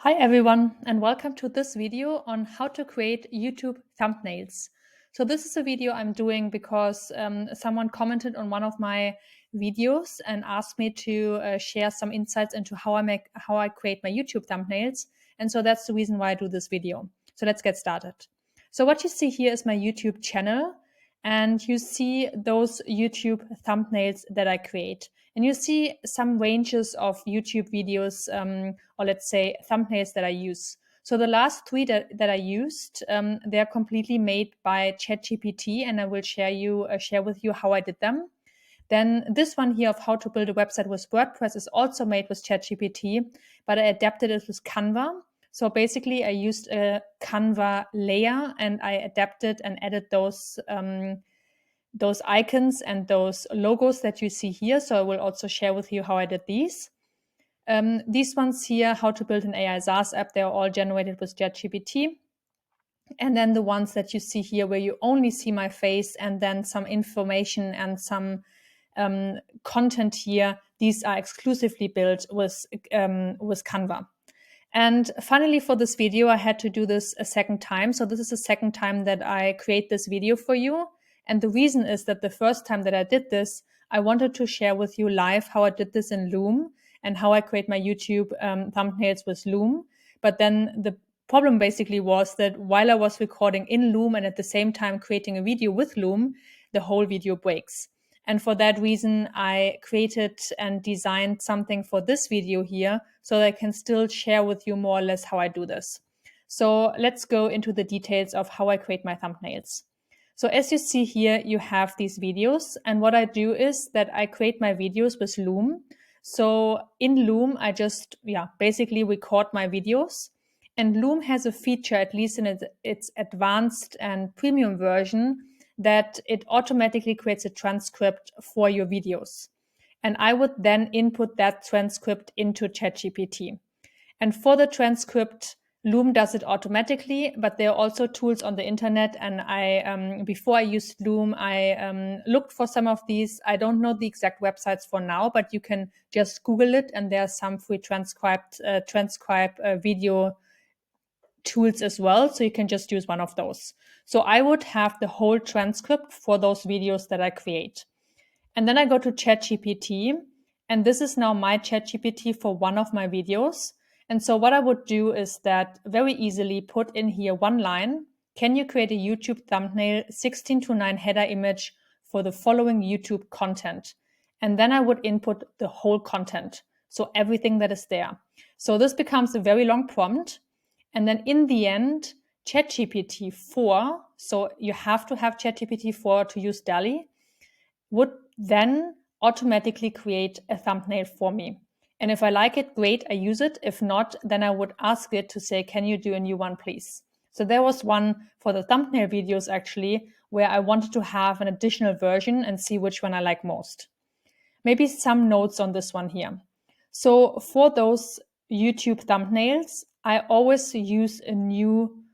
Hi everyone, and welcome to this video on how to create YouTube thumbnails. So this is a video I'm doing because someone commented on one of my videos and asked me to share some insights into how I create my YouTube thumbnails. And so that's the reason why I do this video. So let's get started. So what you see here is my YouTube channel, and you see those YouTube thumbnails that I create. And you see some ranges of YouTube videos, or let's say thumbnails that I use. So the last three that I used, they're completely made by ChatGPT, and I will share with you how I did them. Then this one here of how to build a website with WordPress is also made with ChatGPT, but I adapted it with Canva. So basically, I used a Canva layer and I adapted and added those icons and those logos that you see here. So I will also share with you how I did these. These ones here, how to build an AI SaaS app, they're all generated with ChatGPT. And then the ones that you see here where you only see my face and then some information and some content here, these are exclusively built with Canva. And finally, for this video, I had to do this a second time. So this is the second time that I create this video for you. And the reason is that the first time that I did this, I wanted to share with you live how I did this in Loom and how I create my YouTube thumbnails with Loom. But then the problem basically was that while I was recording in Loom and at the same time creating a video with Loom, the whole video breaks. And for that reason, I created and designed something for this video here so that I can still share with you more or less how I do this. So let's go into the details of how I create my thumbnails. So as you see here, you have these videos. And what I do is that I create my videos with Loom. So in Loom, I just basically record my videos. And Loom has a feature, at least in its advanced and premium version, that it automatically creates a transcript for your videos. And I would then input that transcript into ChatGPT. And for the transcript, Loom does it automatically, but there are also tools on the internet. And before I used Loom, I looked for some of these. I don't know the exact websites for now, but you can just Google it, and there are some free transcribe video tools as well. So you can just use one of those. So I would have the whole transcript for those videos that I create. And then I go to ChatGPT, and this is now my ChatGPT for one of my videos. And so what I would do is that very easily put in here one line. Can you create a YouTube thumbnail 16:9 header image for the following YouTube content? And then I would input the whole content. So everything that is there. So this becomes a very long prompt. And then in the end, ChatGPT 4, so you have to have ChatGPT 4 to use DALL-E, would then automatically create a thumbnail for me. And if I like it, great, I use it. If not, then I would ask it to say, can you do a new one, please? So there was one for the thumbnail videos actually, where I wanted to have an additional version and see which one I like most. Maybe some notes on this one here. So for those YouTube thumbnails, I always use a new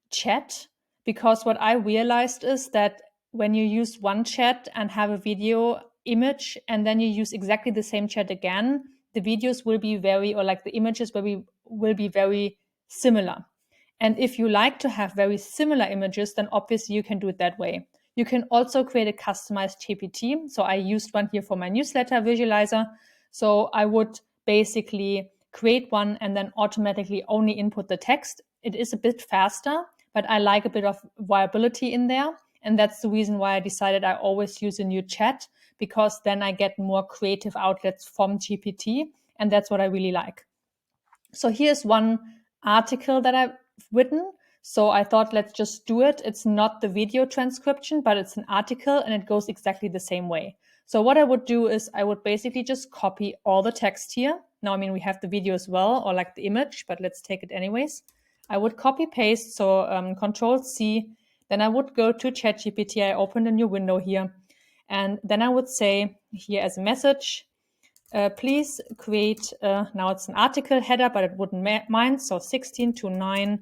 chat, because what I realized is that when you use one chat and have a video image and then you use exactly the same chat again, the videos will be the images will be very similar. And if you like to have very similar images, then obviously you can do it that way. You can also create a customized GPT. So I used one here for my newsletter visualizer. So I would basically create one and then automatically only input the text. It is a bit faster, but I like a bit of viability in there. And that's the reason why I decided I always use a new chat, because then I get more creative outlets from GPT. And that's what I really like. So here's one article that I've written. So I thought, let's just do it. It's not the video transcription, but it's an article and it goes exactly the same way. So what I would do is I would basically just copy all the text here. Now, I mean, we have the video as well, or like the image, but let's take it anyways. I would copy paste, so Control C. Then I would go to ChatGPT. I opened a new window here. And then I would say here as a message, please create, now it's an article header, but it wouldn't mind. So 16:9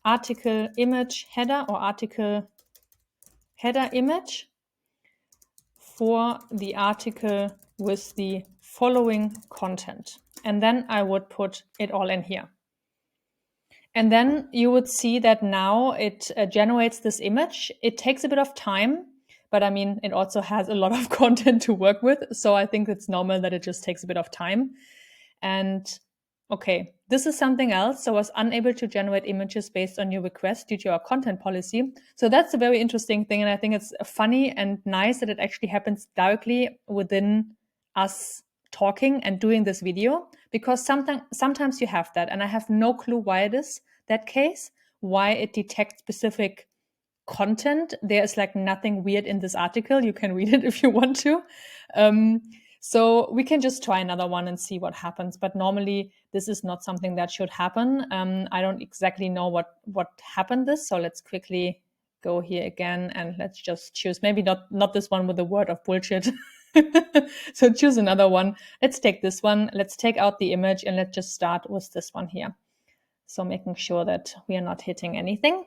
article image header, or article header image for the article with the following content. And then I would put it all in here. And then you would see that now it generates this image. It takes a bit of time, but I mean, it also has a lot of content to work with. So I think it's normal that it just takes a bit of time. And okay, this is something else. So I was unable to generate images based on your request due to our content policy. So that's a very interesting thing. And I think it's funny and nice that it actually happens directly within us talking and doing this video, because sometimes you have that. And I have no clue why it is that case, why it detects specific content. There is like nothing weird in this article. You can read it if you want to. So we can just try another one and see what happens. But normally this is not something that should happen. I don't exactly know what happened this. So let's quickly go here again and let's just choose maybe not this one with the word of bullshit. So choose another one. Let's take this one. Let's take out the image and let's just start with this one here. So making sure that we are not hitting anything.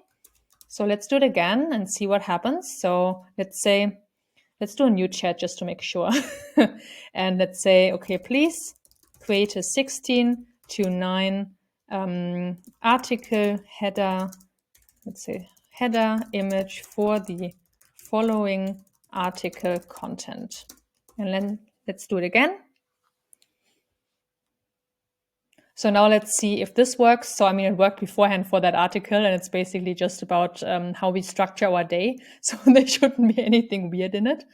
So let's do it again and see what happens. So let's do a new chat just to make sure. And let's say, okay, please create a 16:9 article header, let's say header image for the following article content. And then let's do it again. So now let's see if this works. So I mean, it worked beforehand for that article, and it's basically just about how we structure our day. So there shouldn't be anything weird in it.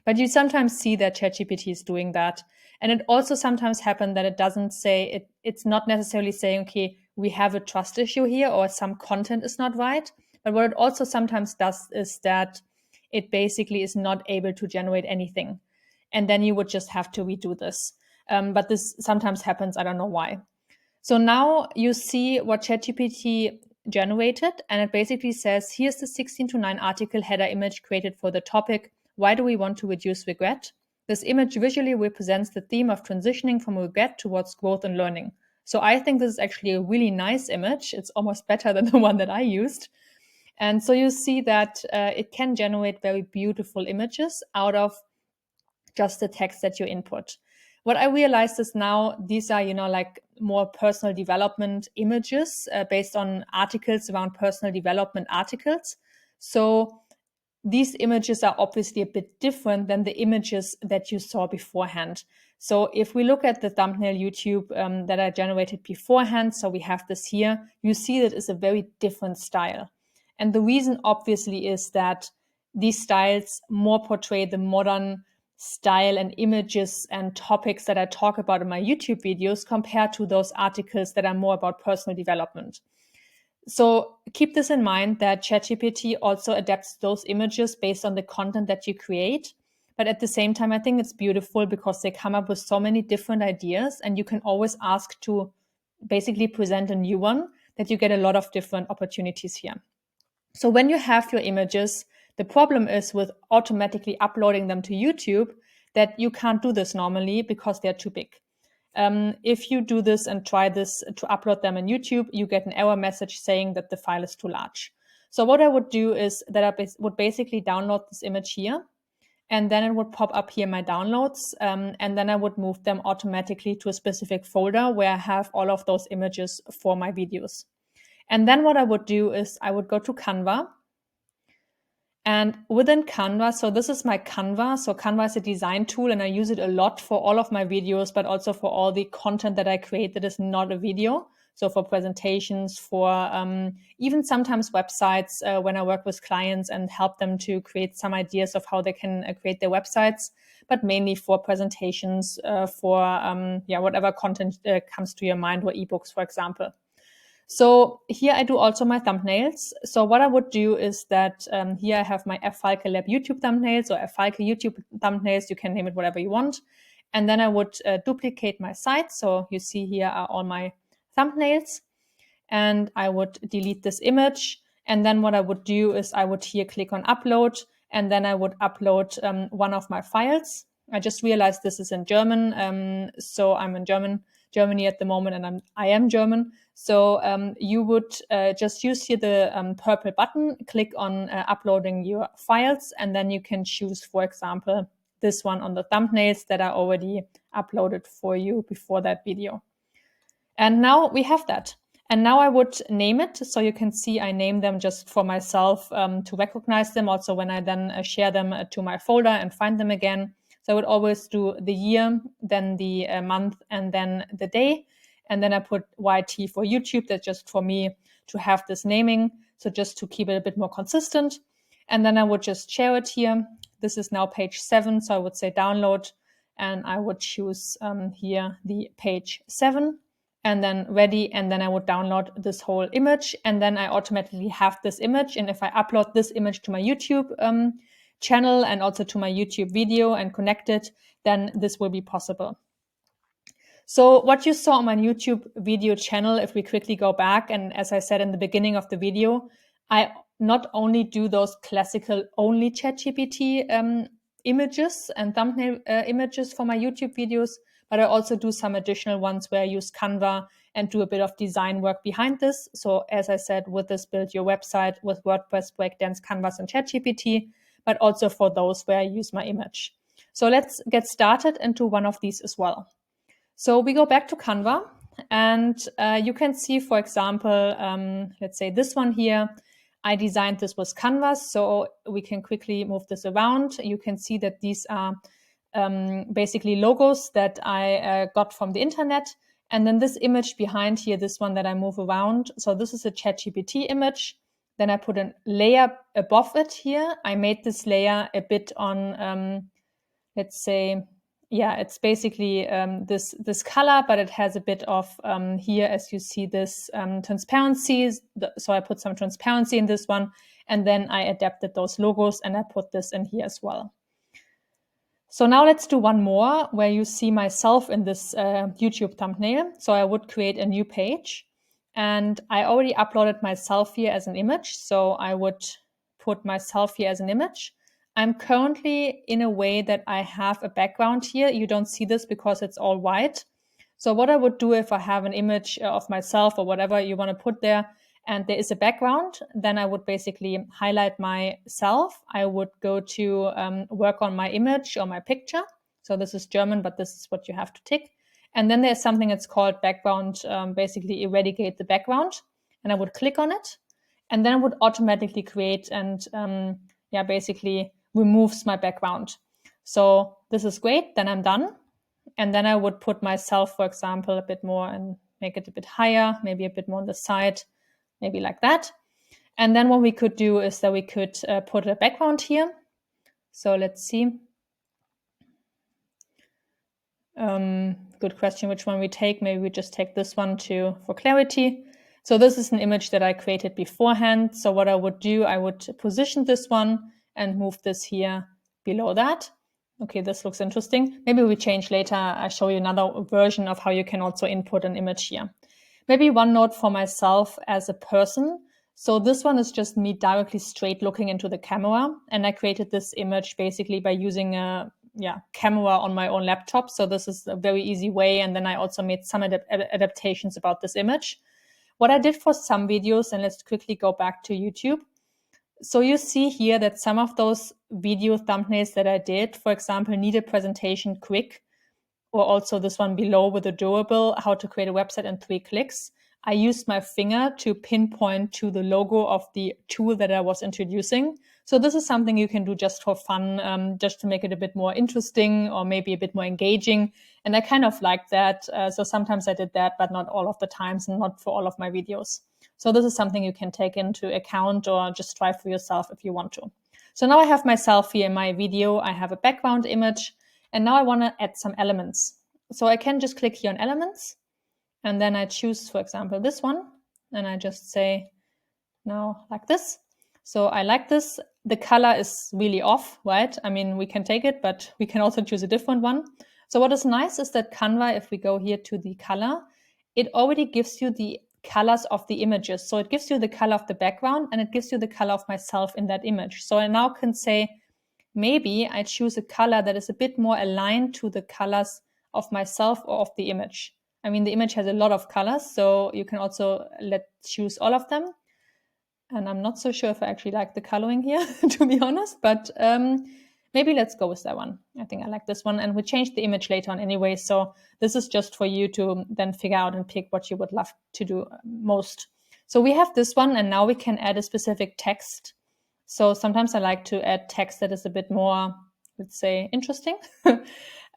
But you sometimes see that ChatGPT is doing that. And it also sometimes happens that it doesn't say, it's not necessarily saying, okay, we have a trust issue here or some content is not right. But what it also sometimes does is that it basically is not able to generate anything. And then you would just have to redo this. But this sometimes happens. I don't know why. So now you see what ChatGPT generated, and it basically says, here's the 16:9 article header image created for the topic, why do we want to reduce regret? This image visually represents the theme of transitioning from regret towards growth and learning. So I think this is actually a really nice image. It's almost better than the one that I used. And so you see that it can generate very beautiful images out of just the text that you input. What I realized is now these are, like more personal development images based on articles around personal development articles. So these images are obviously a bit different than the images that you saw beforehand. So if we look at the thumbnail YouTube that I generated beforehand, so we have this here, you see that it's a very different style. And the reason obviously is that these styles more portray the modern style and images and topics that I talk about in my YouTube videos compared to those articles that are more about personal development. So keep this in mind that ChatGPT also adapts those images based on the content that you create. But at the same time, I think it's beautiful because they come up with so many different ideas and you can always ask to basically present a new one, that you get a lot of different opportunities here. So when you have your images, the problem is with automatically uploading them to YouTube that you can't do this normally because they're too big. If you do this and try this to upload them on YouTube, you get an error message saying that the file is too large. So what I would do is that I would basically download this image here, and then it would pop up here my downloads, and then I would move them automatically to a specific folder where I have all of those images for my videos. And then what I would do is I would go to Canva. And within Canva, so this is my Canva. So Canva is a design tool and I use it a lot for all of my videos, but also for all the content that I create that is not a video. So for presentations, for even sometimes websites when I work with clients and help them to create some ideas of how they can create their websites, but mainly for presentations, for whatever content comes to your mind, or ebooks, for example. So here I do also my thumbnails. So what I would do is that here I have my F. Falke Lab YouTube thumbnails, or F. Falke YouTube thumbnails. You can name it whatever you want. And then I would duplicate my site. So you see here are all my thumbnails. And I would delete this image. And then what I would do is I would here click on upload. And then I would upload one of my files. I just realized this is in German. So I'm in Germany at the moment, and I am German. So you would just use here the purple button, click on uploading your files, and then you can choose, for example, this one on the thumbnails that I already uploaded for you before that video. And now we have that. And now I would name it. So you can see I name them just for myself to recognize them. Also when I then share them to my folder and find them again. So I would always do the year, then the month, and then the day. And then I put YT for YouTube. That's just for me to have this naming. So just to keep it a bit more consistent. And then I would just share it here. This is now page 7. So I would say download. And I would choose here the page 7. And then ready, and then I would download this whole image, and then I automatically have this image. And if I upload this image to my YouTube channel and also to my YouTube video and connect it, then this will be possible. So what you saw on my YouTube video channel, if we quickly go back, and as I said in the beginning of the video, I not only do those classical only ChatGPT images and thumbnail images for my YouTube videos, but I also do some additional ones where I use Canva and do a bit of design work behind this. So as I said, with this build your website with WordPress, breakdance, Canvas, and ChatGPT, but also for those where I use my image. So let's get started into one of these as well. So we go back to Canva, and you can see, for example, let's say this one here, I designed this with Canvas, so we can quickly move this around. You can see that these are basically logos that I got from the internet. And then this image behind here, this one that I move around. So this is a ChatGPT image. Then I put a layer above it here. I made this layer a bit on, let's say, yeah, it's basically this color, but it has a bit of here, as you see, this transparency. So I put some transparency in this one, and then I adapted those logos and I put this in here as well. So now let's do one more where you see myself in this YouTube thumbnail. So I would create a new page, and I already uploaded myself here as an image. So I would put myself here as an image. I'm currently in a way that I have a background here. You don't see this because it's all white. So what I would do if I have an image of myself or whatever you want to put there, and there is a background, then I would basically highlight myself. I would go to work on my image or my picture. So this is German, but this is what you have to tick. And then there's something that's called background, basically eradicate the background. And I would click on it. And then it would automatically create and basically removes my background. So this is great. Then I'm done. And then I would put myself, for example, a bit more and make it a bit higher, maybe a bit more on the side, maybe like that. And then what we could do is that we could put a background here. So let's see. Good question, which one we take. Maybe we just take this one for clarity. So this is an image that I created beforehand. So what I would do, I would position this one and move this here below that. Okay, this looks interesting. Maybe we change later. I show you another version of how you can also input an image here. Maybe one note for myself as a person. So this one is just me directly straight looking into the camera. And I created this image basically by using a camera on my own laptop. So this is a very easy way. And then I also made some adaptations about this image. What I did for some videos, and let's quickly go back to YouTube. So you see here that some of those video thumbnails that I did, for example, need a presentation quick, or also this one below with a durable, how to create a website in 3 clicks. I used my finger to pinpoint to the logo of the tool that I was introducing. So this is something you can do just for fun, just to make it a bit more interesting or maybe a bit more engaging. And I kind of like that. So sometimes I did that, but not all of the times and not for all of my videos. So this is something you can take into account or just try for yourself if you want to. So now I have myself here in my video. I have a background image, and now I want to add some elements. So I can just click here on elements, and then I choose, for example, this one, and I just say now like this. So I like this. The color is really off, right? I mean, we can take it, but we can also choose a different one. So what is nice is that Canva, if we go here to the color, it already gives you the colors of the images. So it gives you the color of the background, and it gives you the color of myself in that image. So I now can say, maybe I choose a color that is a bit more aligned to the colors of myself or of the image. I mean, the image has a lot of colors, so you can also choose all of them. And I'm not so sure if I actually like the coloring here, to be honest, but maybe let's go with that one. I think I like this one. And we change the image later on anyway. So this is just for you to then figure out and pick what you would love to do most. So we have this one, and now we can add a specific text. So sometimes I like to add text that is a bit more, let's say, interesting.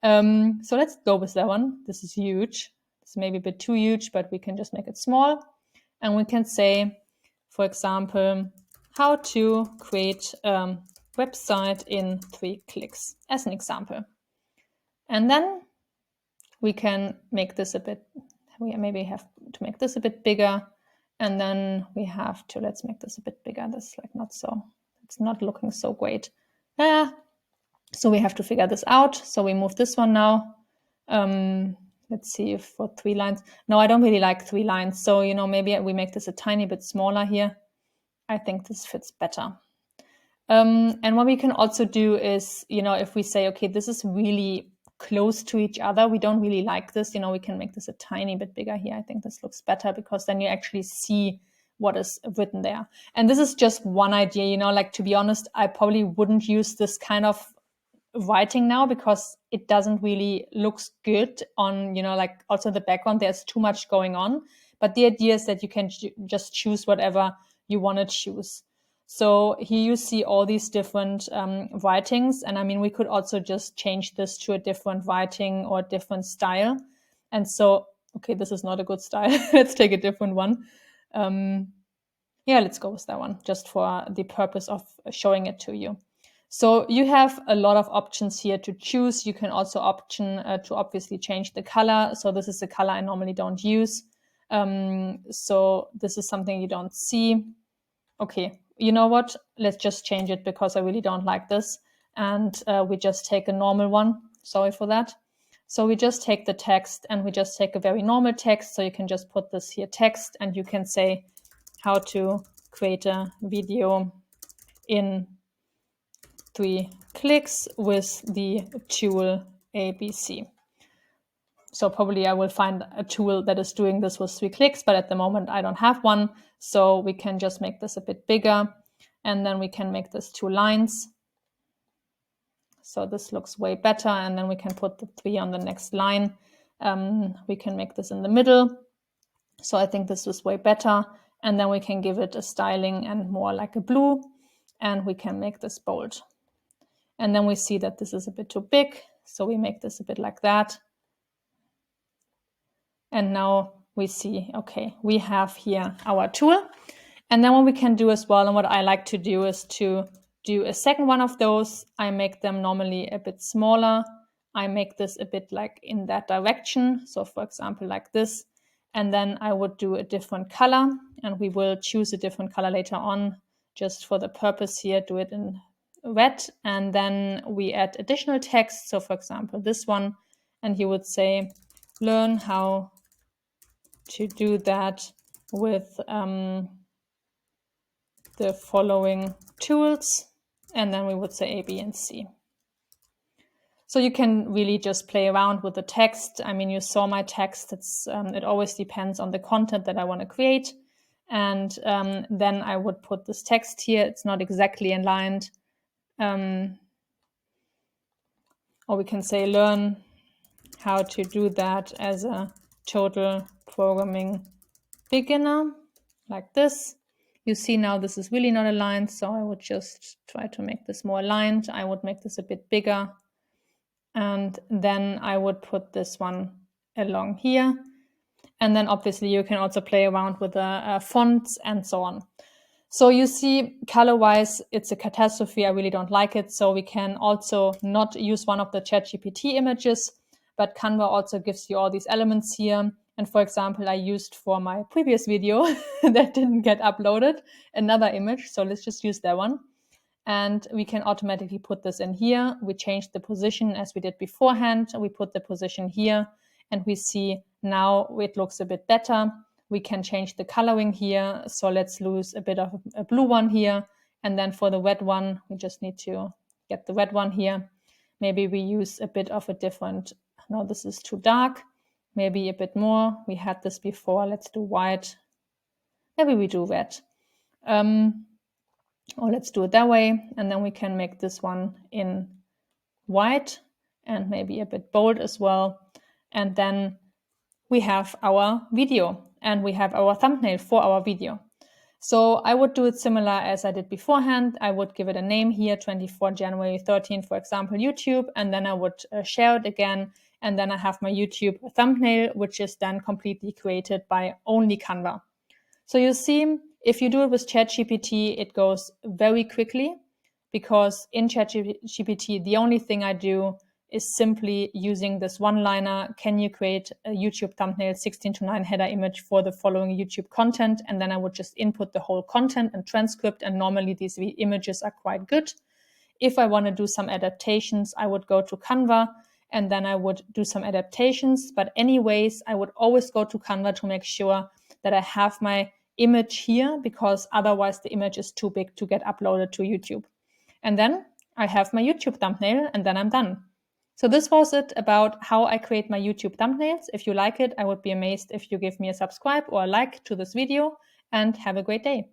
So let's go with that one. This is huge. It's maybe a bit too huge, but we can just make it small. And we can say, for example, how to create a website in 3 clicks, as an example. And then we can make this a bit, we maybe have to make this a bit bigger. And then we have to, let's make this a bit bigger. That's like not so, it's not looking so great. So we have to figure this out. So we move this one now. Let's see if for 3 lines. No, I don't really like 3 lines. So, maybe we make this a tiny bit smaller here. I think this fits better. And what we can also do is, if we say, okay, this is really close to each other, we don't really like this, we can make this a tiny bit bigger here. I think this looks better because then you actually see what is written there. And this is just one idea, like, to be honest, I probably wouldn't use this kind of writing now because it doesn't really looks good on, like also the background, there's too much going on. But the idea is that you can just choose whatever you want to choose. So here you see all these different writings. And I mean, we could also just change this to a different writing or different style. And so, okay, this is not a good style. Let's take a different one. Yeah, let's go with that one just for the purpose of showing it to you. So you have a lot of options here to choose. You can also option to obviously change the color. So this is a color I normally don't use. So this is something you don't see. Okay, you know what? Let's just change it because I really don't like this. And we just take a normal one. Sorry for that. So we just take the text and we just take a very normal text. So you can just put this here text and you can say how to create a video in 3 clicks with the tool ABC. So probably I will find a tool that is doing this with 3 clicks, but at the moment I don't have one. So we can just make this a bit bigger and then we can make this 2 lines. So this looks way better. And then we can put the 3 on the next line. We can make this in the middle. So I think this is way better. And then we can give it a styling and more like a blue. And we can make this bold. And then we see that this is a bit too big. So we make this a bit like that. And now we see, okay, we have here our tool. And then what we can do as well, and what I like to do is to do a second one of those. I make them normally a bit smaller. I make this a bit like in that direction. So for example, like this. And then I would do a different color and we will choose a different color later on just for the purpose here, do it in red. And then we add additional text. So for example, this one, and you would say, learn how to do that with the following tools. And then we would say A, B, and C. So you can really just play around with the text. I mean, you saw my text. It always depends on the content that I want to create. And then I would put this text here. It's not exactly aligned. Or we can say learn how to do that as a total programming beginner, like this. You see now this is really not aligned, so I would just try to make this more aligned. I would make this a bit bigger. And then I would put this one along here. And then obviously you can also play around with the fonts and so on. So you see, color-wise, it's a catastrophe. I really don't like it. So we can also not use one of the ChatGPT images, but Canva also gives you all these elements here. And for example, I used for my previous video that didn't get uploaded another image. So let's just use that one. And we can automatically put this in here. We change the position as we did beforehand. We put the position here and we see now it looks a bit better. We can change the coloring here. So let's lose a bit of a blue one here. And then for the red one, we just need to get the red one here. Maybe we use a bit of a different, no, this is too dark. Maybe a bit more. We had this before. Let's do white. Maybe we do red. Or let's do it that way. And then we can make this one in white and maybe a bit bold as well. And then we have our video and we have our thumbnail for our video. So I would do it similar as I did beforehand. I would give it a name here, 24 January 13, for example, YouTube, and then I would share it again. And then I have my YouTube thumbnail, which is then completely created by only Canva. So you see, if you do it with ChatGPT, it goes very quickly, because in ChatGPT, the only thing I do is simply using this one-liner: can you create a YouTube thumbnail 16:9 header image for the following YouTube content? And then I would just input the whole content and transcript, and normally these images are quite good. If I want to do some adaptations, I would go to Canva and then I would do some adaptations. But anyways, I would always go to Canva to make sure that I have my image here, because otherwise the image is too big to get uploaded to YouTube. And then I have my YouTube thumbnail, and then I'm done. So this was it about how I create my YouTube thumbnails. If you like it, I would be amazed if you give me a subscribe or a like to this video, and have a great day.